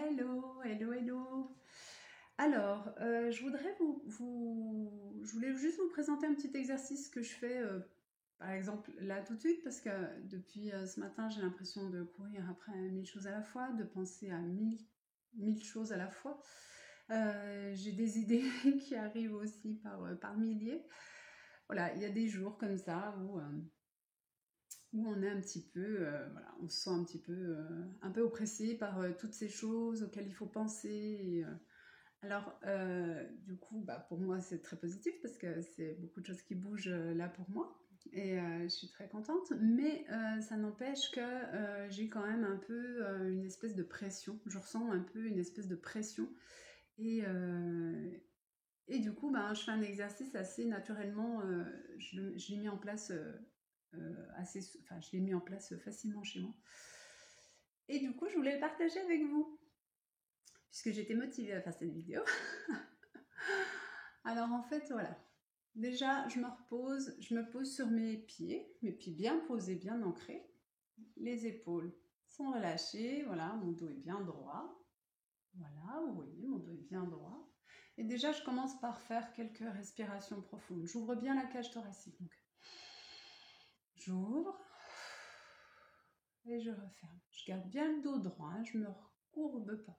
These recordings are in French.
Hello, hello, hello. Alors, je voudrais je voulais juste vous présenter un petit exercice que je fais, par exemple, là tout de suite, parce que depuis ce matin, j'ai l'impression de courir après 1000 choses à la fois, de penser à mille choses à la fois. J'ai des idées qui arrivent aussi par milliers. Voilà, il y a des jours comme ça où on est un petit peu, voilà, on se sent un peu oppressé par toutes ces choses auxquelles il faut penser. Alors, du coup, bah, pour moi, c'est très positif parce que c'est beaucoup de choses qui bougent là pour moi. Et je suis très contente, mais ça n'empêche que j'ai quand même un peu une espèce de pression. Je ressens un peu une espèce de pression. Et, euh, et du coup, ben, je fais un exercice assez naturellement. Je l'ai mis en place enfin, je l'ai mis en place facilement chez moi. Et du coup, je voulais le partager avec vous, puisque j'étais motivée à faire cette vidéo. Alors en fait, voilà. Déjà, je me pose sur mes pieds bien posés, bien ancrés. Les épaules sont relâchées, voilà, mon dos est bien droit. Voilà, vous voyez, mon dos est bien droit. Et déjà, je commence par faire quelques respirations profondes. J'ouvre bien la cage thoracique. Donc, j'ouvre et je referme. Je garde bien le dos droit, hein, je ne me recourbe pas.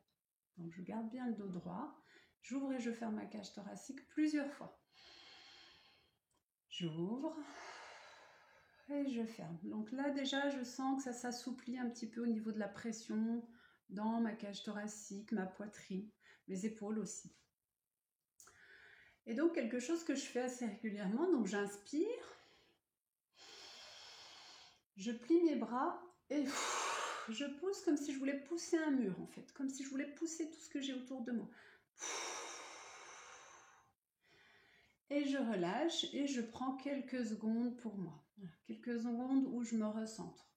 Donc, je garde bien le dos droit. J'ouvre et je ferme ma cage thoracique plusieurs fois. J'ouvre et je ferme. Donc là, déjà, je sens que ça s'assouplit un petit peu au niveau de la pression dans ma cage thoracique, ma poitrine, mes épaules aussi. Et donc, quelque chose que je fais assez régulièrement, donc j'inspire, je plie mes bras et je pousse comme si je voulais pousser un mur, en fait, comme si je voulais pousser tout ce que j'ai autour de moi. Et je relâche et je prends quelques secondes pour moi. Quelques secondes où je me recentre.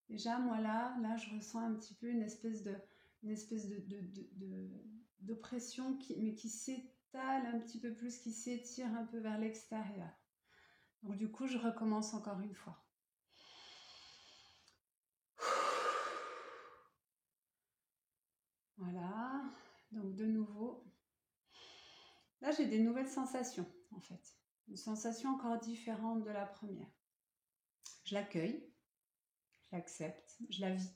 Déjà, moi là, je ressens un petit peu une espèce d'oppression mais qui s'étale un petit peu plus, qui s'étire un peu vers l'extérieur. Donc du coup, je recommence encore une fois. Voilà, donc de nouveau. Là, j'ai des nouvelles sensations, en fait. Une sensation encore différente de la première. Je l'accueille, je l'accepte, je la vis.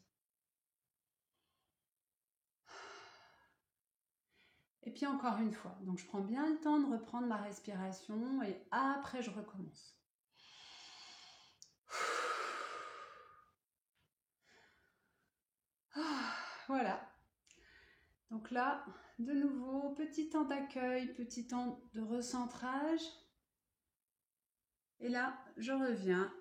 Et puis encore une fois, donc je prends bien le temps de reprendre ma respiration et après je recommence. Voilà. Donc là, de nouveau, petit temps d'accueil, petit temps de recentrage. Et là, je reviens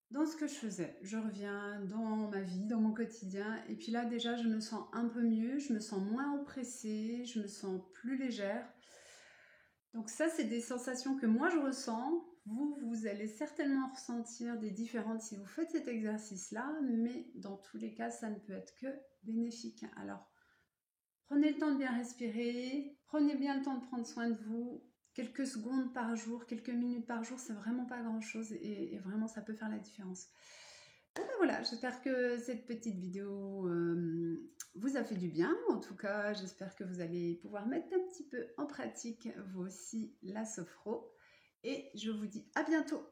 dans ce que je faisais. Je reviens dans ma vie, dans mon quotidien. Et puis là, déjà, je me sens un peu mieux, je me sens moins oppressée, je me sens plus légère. Donc ça, c'est des sensations que moi, je ressens. Vous allez certainement ressentir des différentes si vous faites cet exercice-là, mais dans tous les cas, ça ne peut être que bénéfique. Alors, prenez le temps de bien respirer, prenez bien le temps de prendre soin de vous. Quelques secondes par jour, quelques minutes par jour, c'est vraiment pas grand-chose et vraiment, ça peut faire la différence. Et ben voilà, j'espère que cette petite vidéo vous a fait du bien. En tout cas, j'espère que vous allez pouvoir mettre un petit peu en pratique, vous aussi, la sophro. Et je vous dis à bientôt.